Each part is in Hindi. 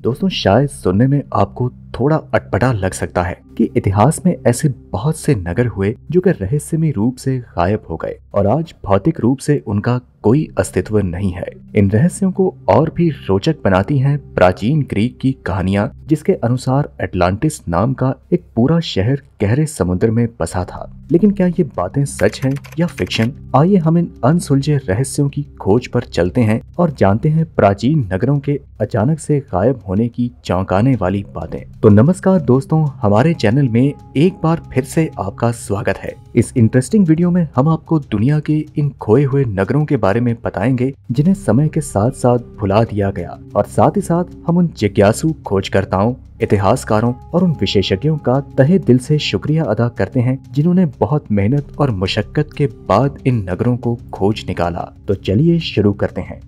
दोस्तों शायद सुनने में आपको थोड़ा अटपटा लग सकता है कि इतिहास में ऐसे बहुत से नगर हुए जो कि रहस्यमय रूप से गायब हो गए और आज भौतिक रूप से उनका कोई अस्तित्व नहीं है। इन रहस्यों को और भी रोचक बनाती हैं प्राचीन ग्रीक की कहानियां, जिसके अनुसार एटलांटिस नाम का एक पूरा शहर गहरे समुद्र में बसा था। लेकिन क्या ये बातें सच हैं या फिक्शन? आइए हम इन अनसुलझे रहस्यों की खोज पर चलते हैं और जानते हैं प्राचीन नगरों के अचानक से गायब होने की चौंकाने वाली बातें। तो नमस्कार दोस्तों, हमारे चैनल में एक बार फिर से आपका स्वागत है। इस इंटरेस्टिंग वीडियो में हम आपको दुनिया के इन खोए हुए नगरों के बारे में बताएंगे जिन्हें समय के साथ साथ भुला दिया गया, और साथ ही साथ हम उन जिज्ञासु खोजकर्ताओं, इतिहासकारों और उन विशेषज्ञों का तहे दिल से शुक्रिया अदा करते हैं जिन्होंने बहुत मेहनत और मुशक्कत के बाद इन नगरों को खोज निकाला। तो चलिए शुरू करते हैं।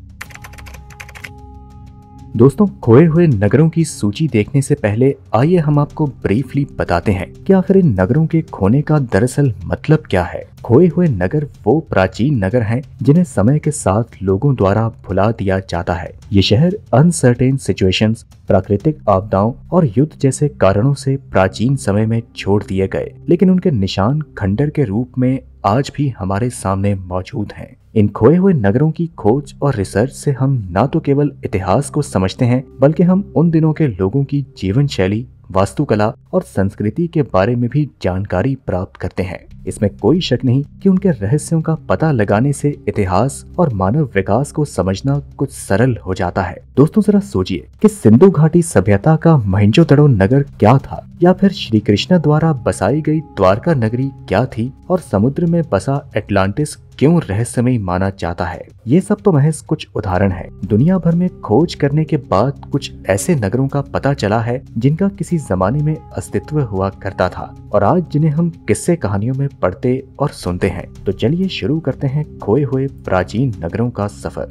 दोस्तों, खोए हुए नगरों की सूची देखने से पहले आइए हम आपको ब्रीफली बताते हैं कि आखिर इन नगरों के खोने का दरअसल मतलब क्या है। खोए हुए नगर वो प्राचीन नगर हैं जिन्हें समय के साथ लोगों द्वारा भुला दिया जाता है। ये शहर अनसर्टेन सिचुएशंस, प्राकृतिक आपदाओं और युद्ध जैसे कारणों से प्राचीन समय में छोड़ दिए गए, लेकिन उनके निशान खंडर के रूप में आज भी हमारे सामने मौजूद हैं। इन खोए हुए नगरों की खोज और रिसर्च से हम न तो केवल इतिहास को समझते हैं, बल्कि हम उन दिनों के लोगों की जीवन शैली, वास्तुकला और संस्कृति के बारे में भी जानकारी प्राप्त करते हैं। इसमें कोई शक नहीं कि उनके रहस्यों का पता लगाने से इतिहास और मानव विकास को समझना कुछ सरल हो जाता है। दोस्तों जरा सोचिए कि सिंधु घाटी सभ्यता का मोहेंजोदड़ो नगर क्या था, या फिर श्री कृष्ण द्वारा बसाई गई द्वारका नगरी क्या थी, और समुद्र में बसा एटलांटिस क्यों रहस्यमय माना जाता है। ये सब तो महज कुछ उदाहरण है। दुनिया भर में खोज करने के बाद कुछ ऐसे नगरों का पता चला है जिनका किसी जमाने में अस्तित्व हुआ करता था और आज जिन्हें हम किस्से कहानियों में पढ़ते और सुनते हैं। तो चलिए शुरू करते हैं खोए हुए प्राचीन नगरों का सफर।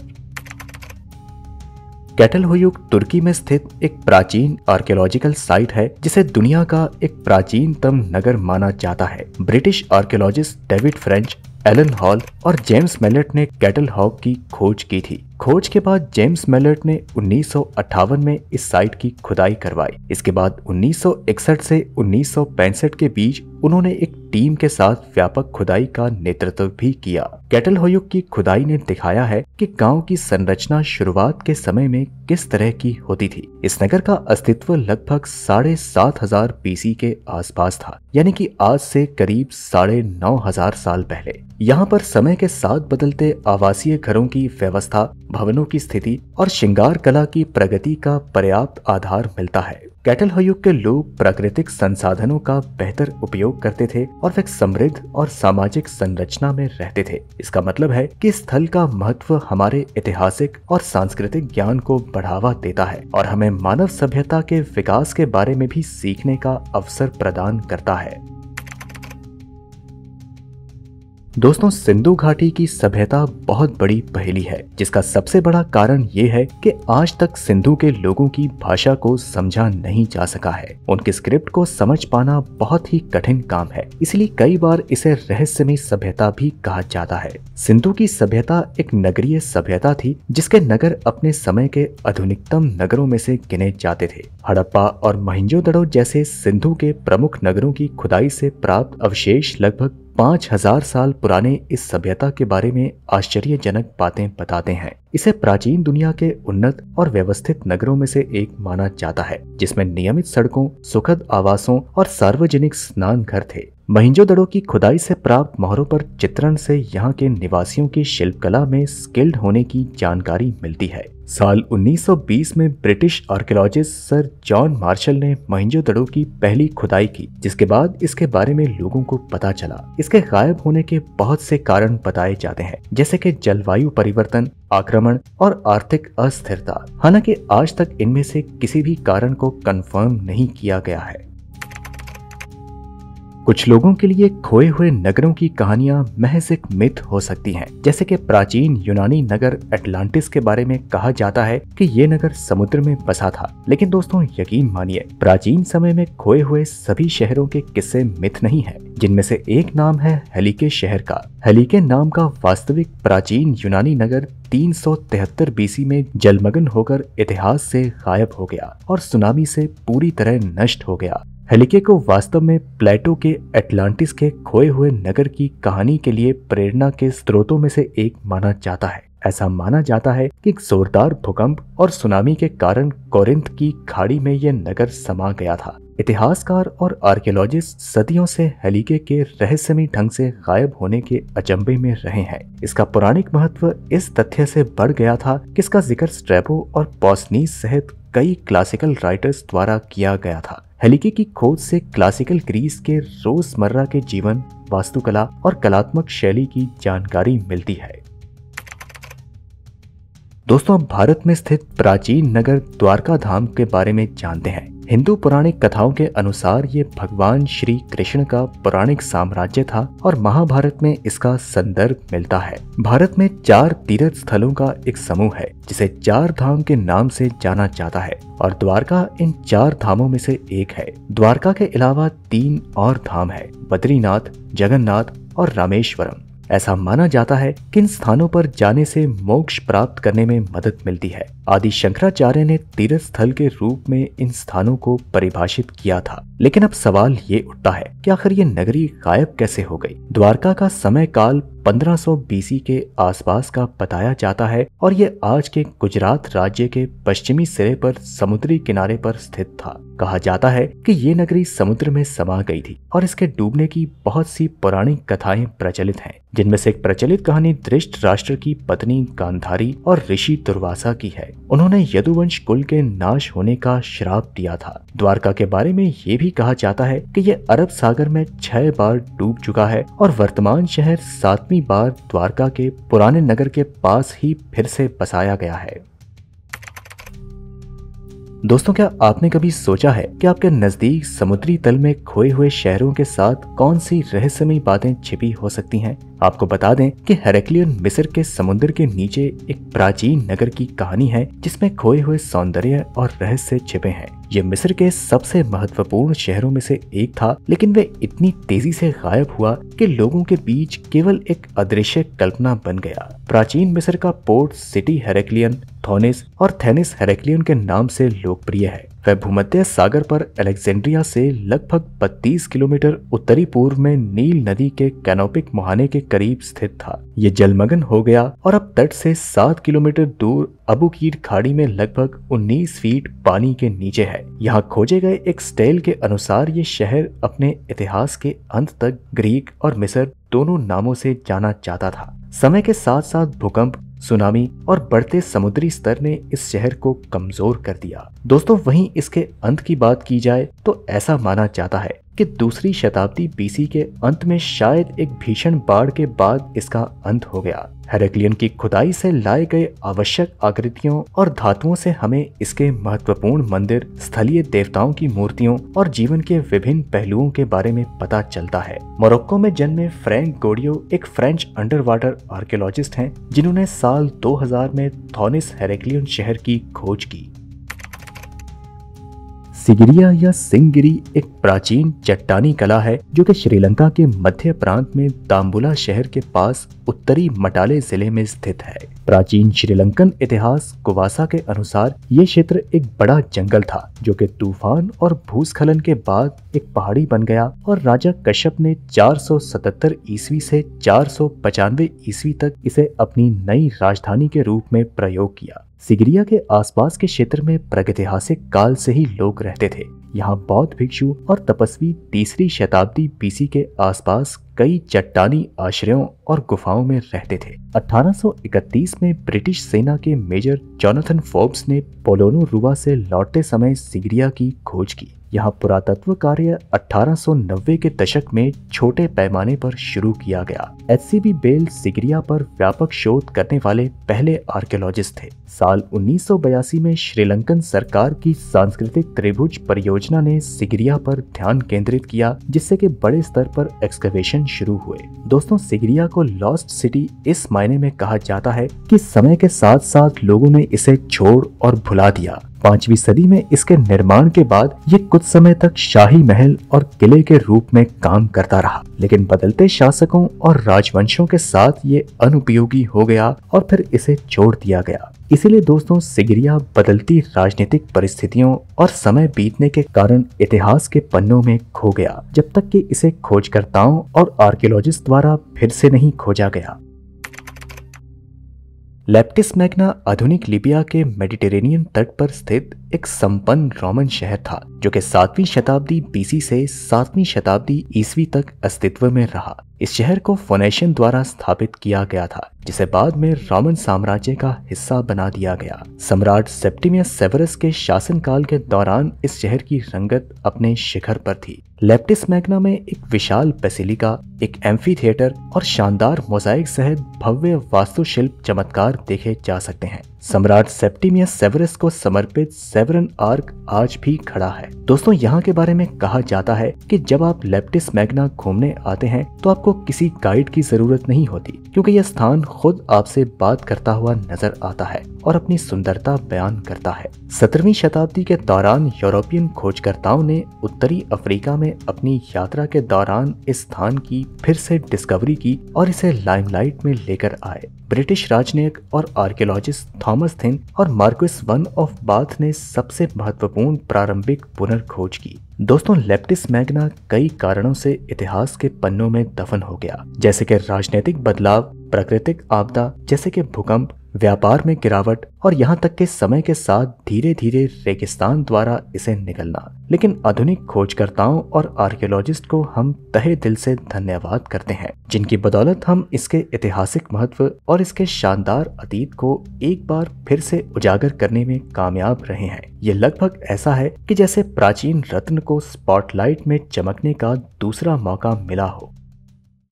कैटलहुयुक तुर्की में स्थित एक प्राचीन आर्कियोलॉजिकल साइट है जिसे दुनिया का एक प्राचीनतम नगर माना जाता है। British archaeologist David French, Alan Hall और जेम्स मेलेट ने कैटलहॉक की खोज की थी। खोज के बाद जेम्स मेलेट ने 1958 में इस साइट की खुदाई करवाई। इसके बाद 1961 से 1965 के बीच उन्होंने एक टीम के साथ व्यापक खुदाई का नेतृत्व भी किया। कैटलहुयुक की खुदाई ने दिखाया है कि गांव की संरचना शुरुआत के समय में किस तरह की होती थी। इस नगर का अस्तित्व लगभग 7500 बीसी के आसपास था, यानी कि आज से करीब 9500 साल पहले। यहाँ पर समय के साथ बदलते आवासीय घरों की व्यवस्था, भवनों की स्थिति और श्रृंगार कला की प्रगति का पर्याप्त आधार मिलता है। कैटलहुयुक के लोग प्राकृतिक संसाधनों का बेहतर उपयोग करते थे और वे समृद्ध और सामाजिक संरचना में रहते थे। इसका मतलब है कि स्थल का महत्व हमारे ऐतिहासिक और सांस्कृतिक ज्ञान को बढ़ावा देता है और हमें मानव सभ्यता के विकास के बारे में भी सीखने का अवसर प्रदान करता है। दोस्तों, सिंधु घाटी की सभ्यता बहुत बड़ी पहेली है, जिसका सबसे बड़ा कारण ये है कि आज तक सिंधु के लोगों की भाषा को समझा नहीं जा सका है। उनके स्क्रिप्ट को समझ पाना बहुत ही कठिन काम है, इसलिए कई बार इसे रहस्यमय सभ्यता भी कहा जाता है। सिंधु की सभ्यता एक नगरीय सभ्यता थी, जिसके नगर अपने समय के आधुनिकतम नगरों में से गिने जाते थे। हड़प्पा और मोहेंजोदड़ो जैसे सिंधु के प्रमुख नगरों की खुदाई से प्राप्त अवशेष लगभग 5000 साल पुराने इस सभ्यता के बारे में आश्चर्यजनक बातें बताते हैं। इसे प्राचीन दुनिया के उन्नत और व्यवस्थित नगरों में से एक माना जाता है, जिसमें नियमित सड़कों, सुखद आवासों और सार्वजनिक स्नान घर थे। मोहेंजोदड़ो की खुदाई से प्राप्त मोहरों पर चित्रण से यहाँ के निवासियों की शिल्पकला में स्किल्ड होने की जानकारी मिलती है। साल 1920 में British archaeologist sir John Marshall ने मोहेंजोदड़ो की पहली खुदाई की, जिसके बाद इसके बारे में लोगों को पता चला। इसके गायब होने के बहुत से कारण बताए जाते हैं, जैसे कि जलवायु परिवर्तन, आक्रमण और आर्थिक अस्थिरता। हालांकि आज तक इनमें से किसी भी कारण को कंफर्म नहीं किया गया है। कुछ लोगों के लिए खोए हुए नगरों की कहानियां महज एक मिथ हो सकती हैं, जैसे कि प्राचीन यूनानी नगर एटलांटिस के बारे में कहा जाता है कि ये नगर समुद्र में बसा था। लेकिन दोस्तों यकीन मानिए, प्राचीन समय में खोए हुए सभी शहरों के किस्से मिथ नहीं है, जिनमें से एक नाम है हेलिके शहर का। हेलिके नाम का वास्तविक प्राचीन यूनानी नगर 373 बीसी में जलमग्न होकर इतिहास से गायब हो गया और सुनामी से पूरी तरह नष्ट हो गया। हेलिके को वास्तव में प्लेटो के एटलांटिस के खोए हुए नगर की कहानी के लिए प्रेरणा के स्रोतों में से एक माना जाता है। ऐसा माना जाता है कि एक जोरदार भूकंप और सुनामी के कारण कोरिंथ की खाड़ी में यह नगर समा गया था। इतिहासकार और आर्कियोलॉजिस्ट सदियों से हेलिके के रहस्यमय ढंग से गायब होने के अचंभे में रहे हैं। इसका पौराणिक महत्व इस तथ्य से बढ़ गया था कि इसका जिक्र स्ट्रैबो और पॉसनीस सहित कई क्लासिकल राइटर्स द्वारा किया गया था। हेलिके की खोज से क्लासिकल ग्रीस के रोजमर्रा के जीवन, वास्तुकला और कलात्मक शैली की जानकारी मिलती है। दोस्तों, अब भारत में स्थित प्राचीन नगर द्वारका धाम के बारे में जानते हैं। हिंदू पौराणिक कथाओं के अनुसार ये भगवान श्री कृष्ण का पौराणिक साम्राज्य था और महाभारत में इसका संदर्भ मिलता है। भारत में 4 तीर्थ स्थलों का एक समूह है जिसे 4 धाम के नाम से जाना जाता है और द्वारका इन 4 धामों में से एक है। द्वारका के अलावा 3 और धाम है, बद्रीनाथ, जगन्नाथ और रामेश्वरम। ऐसा माना जाता है कि इन स्थानों पर जाने से मोक्ष प्राप्त करने में मदद मिलती है। आदि शंकराचार्य ने तीर्थ स्थल के रूप में इन स्थानों को परिभाषित किया था। लेकिन अब सवाल ये उठता है कि आखिर ये नगरी गायब कैसे हो गई। द्वारका का समय काल 1500 बीसी के आसपास का बताया जाता है और ये आज के गुजरात राज्य के पश्चिमी सिरे पर समुद्री किनारे पर स्थित था। कहा जाता है कि ये नगरी समुद्र में समा गई थी और इसके डूबने की बहुत सी पौराणिक कथाएं प्रचलित हैं, जिनमें से एक प्रचलित कहानी धृतराष्ट्र की पत्नी गांधारी और ऋषि दुर्वासा की है। उन्होंने यदुवंश कुल के नाश होने का श्राप दिया था। द्वारका के बारे में ये भी कहा जाता है कि ये अरब सागर में 6 बार डूब चुका है और वर्तमान शहर 7वीं बार द्वारका के पुराने नगर के पास ही फिर से बसाया गया है। दोस्तों, क्या आपने कभी सोचा है कि आपके नजदीक समुद्री तल में खोए हुए शहरों के साथ कौन सी रहस्यमयी बातें छिपी हो सकती हैं? आपको बता दें कि हेरेक्लियन मिस्र के समुद्र के नीचे एक प्राचीन नगर की कहानी है जिसमें खोए हुए सौंदर्य और रहस्य छिपे हैं। ये मिस्र के सबसे महत्वपूर्ण शहरों में से एक था, लेकिन वे इतनी तेजी से गायब हुआ कि लोगों के बीच केवल एक अदृश्य कल्पना बन गया। प्राचीन मिस्र का पोर्ट सिटी हेरेक्लियन, थोनिस और थेनिस हेरेक्लियन के नाम से लोकप्रिय है। वह भूमध्य सागर पर अलेक्जेंड्रिया से लगभग 32 किलोमीटर उत्तरी पूर्व में नील नदी के कैनोपिक मुहाने के करीब स्थित था। ये जलमग्न हो गया और अब तट से 7 किलोमीटर दूर अबुकीर खाड़ी में लगभग 19 फीट पानी के नीचे है। यहाँ खोजे गए एक स्टेल के अनुसार ये शहर अपने इतिहास के अंत तक ग्रीक और मिस्र दोनों नामों से जाना जाता था। समय के साथ साथ भूकंप, सुनामी और बढ़ते समुद्री स्तर ने इस शहर को कमजोर कर दिया। दोस्तों, वहीं इसके अंत की बात की जाए तो ऐसा माना जाता है कि 2री शताब्दी बीसी के अंत में शायद एक भीषण बाढ़ के बाद इसका अंत हो गया। हेरेक्लियन की खुदाई से लाए गए आवश्यक आकृतियों और धातुओं से हमें इसके महत्वपूर्ण मंदिर, स्थलीय देवताओं की मूर्तियों और जीवन के विभिन्न पहलुओं के बारे में पता चलता है। मोरक्को में जन्मे फ्रैंक गोडियो एक फ्रेंच अंडर वाटर आर्कियोलॉजिस्ट हैं, जिन्होंने साल 2000 में थोनिस हेरेक्लियन शहर की खोज की। सिगिरिया या सिंगिरी एक प्राचीन चट्टानी कला है जो कि श्रीलंका के मध्य प्रांत में दाम्बुला शहर के पास उत्तरी मटाले जिले में स्थित है। प्राचीन श्रीलंकन इतिहास कुवासा के अनुसार ये क्षेत्र एक बड़ा जंगल था जो कि तूफान और भूस्खलन के बाद एक पहाड़ी बन गया और राजा कश्यप ने 477 ईस्वी से 495 ईस्वी तक इसे अपनी नई राजधानी के रूप में प्रयोग किया। सिगिरिया के आसपास के क्षेत्र में प्रागैतिहासिक काल से ही लोग रहते थे। यहाँ बौद्ध भिक्षु और तपस्वी 3री शताब्दी बीसी के आसपास कई चट्टानी आश्रयों और गुफाओं में रहते थे। 1831 में ब्रिटिश सेना के मेजर जोनाथन फोर्ब्स ने पोलोनो रुवा से लौटते समय सिगिरिया की खोज की। यहाँ पुरातत्व कार्य 1890 के दशक में छोटे पैमाने पर शुरू किया गया। HCB बेल सिगिरिया पर व्यापक शोध करने वाले पहले आर्कियोलॉजिस्ट थे। साल 1982 में श्रीलंकन सरकार की सांस्कृतिक त्रिभुज परियोजना ने सिगिरिया पर ध्यान केंद्रित किया, जिससे कि बड़े स्तर पर एक्सकवेशन शुरू हुए। दोस्तों, सिगिरिया को लॉस्ट सिटी इस मायने में कहा जाता है कि समय के साथ साथ लोगों ने इसे छोड़ और भुला दिया। 5वीं सदी में इसके निर्माण के बाद ये कुछ समय तक शाही महल और किले के रूप में काम करता रहा, लेकिन बदलते शासकों और राजवंशों के साथ ये अनुपयोगी हो गया और फिर इसे छोड़ दिया गया। इसीलिए दोस्तों, सिगिरिया बदलती राजनीतिक परिस्थितियों और समय बीतने के कारण इतिहास के पन्नों में खो गया, जब तक कि इसे खोजकर्ताओं और आर्कियोलॉजिस्ट द्वारा फिर से नहीं खोजा गया। लेप्टिस मैग्ना आधुनिक लीबिया के मेडिटेरेनियन तट पर स्थित एक संपन्न रोमन शहर था, जो कि 7वीं शताब्दी BC से 7वीं शताब्दी ईस्वी तक अस्तित्व में रहा। इस शहर को फोनेशियन द्वारा स्थापित किया गया था, जिसे बाद में रोमन साम्राज्य का हिस्सा बना दिया गया। सम्राट सेप्टिमियस सेवर्स के शासनकाल के दौरान इस शहर की रंगत अपने शिखर पर थी। लेप्टिस मैग्ना में एक विशाल बेसिलिका, एक एम्फी थिएटर और शानदार मोजाइक सहित भव्य वास्तुशिल्प चमत्कार देखे जा सकते हैं। सम्राट सेप्टिमियस सेवर्स को समर्पित सेवरन आर्क आज भी खड़ा है। दोस्तों, यहाँ के बारे में कहा जाता है कि जब आप लेप्टिस मैग्ना घूमने आते हैं तो आपको किसी गाइड की जरूरत नहीं होती, क्योंकि यह स्थान खुद आपसे बात करता हुआ नजर आता है और अपनी सुंदरता बयान करता है। 17वीं शताब्दी के दौरान यूरोपियन खोजकर्ताओं ने उत्तरी अफ्रीका में अपनी यात्रा के दौरान इस स्थान की फिर से डिस्कवरी की और इसे लाइमलाइट में लेकर आए। ब्रिटिश राजनयिक और आर्कियोलॉजिस्ट थॉमस थिन और मार्क्विस वन ऑफ बाथ ने सबसे महत्वपूर्ण प्रारंभिक पुनर्खोज की। दोस्तों, लेप्टिस मैग्ना कई कारणों से इतिहास के पन्नों में दफन हो गया, जैसे कि राजनीतिक बदलाव, प्राकृतिक आपदा जैसे कि भूकंप, व्यापार में गिरावट और यहाँ तक के समय के साथ धीरे धीरे रेगिस्तान द्वारा इसे निकलना। लेकिन आधुनिक खोजकर्ताओं और आर्कियोलॉजिस्ट को हम तहे दिल से धन्यवाद करते हैं, जिनकी बदौलत हम इसके ऐतिहासिक महत्व और इसके शानदार अतीत को एक बार फिर से उजागर करने में कामयाब रहे हैं। ये लगभग ऐसा है कि जैसे प्राचीन रत्न को स्पॉटलाइट में चमकने का दूसरा मौका मिला हो।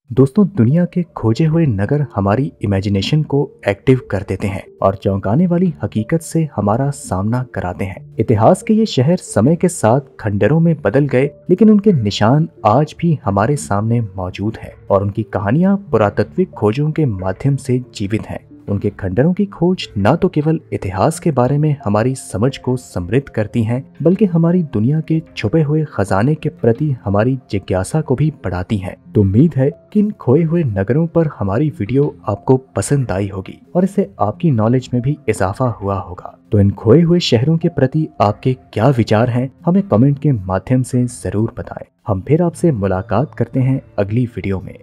दोस्तों, दुनिया के खोजे हुए नगर हमारी इमेजिनेशन को एक्टिव कर देते हैं और चौंकाने वाली हकीकत से हमारा सामना कराते हैं। इतिहास के ये शहर समय के साथ खंडरों में बदल गए, लेकिन उनके निशान आज भी हमारे सामने मौजूद हैं और उनकी कहानियां पुरातात्विक खोजों के माध्यम से जीवित हैं। उनके खंडरों की खोज न तो केवल इतिहास के बारे में हमारी समझ को समृद्ध करती हैं, बल्कि हमारी दुनिया के छुपे हुए खजाने के प्रति हमारी जिज्ञासा को भी बढ़ाती हैं। तो उम्मीद है कि इन खोए हुए नगरों पर हमारी वीडियो आपको पसंद आई होगी और इससे आपकी नॉलेज में भी इजाफा हुआ होगा। तो इन खोए हुए शहरों के प्रति आपके क्या विचार हैं, हमें कमेंट के माध्यम से जरूर बताएं। हम फिर आपसे मुलाकात करते हैं अगली वीडियो में।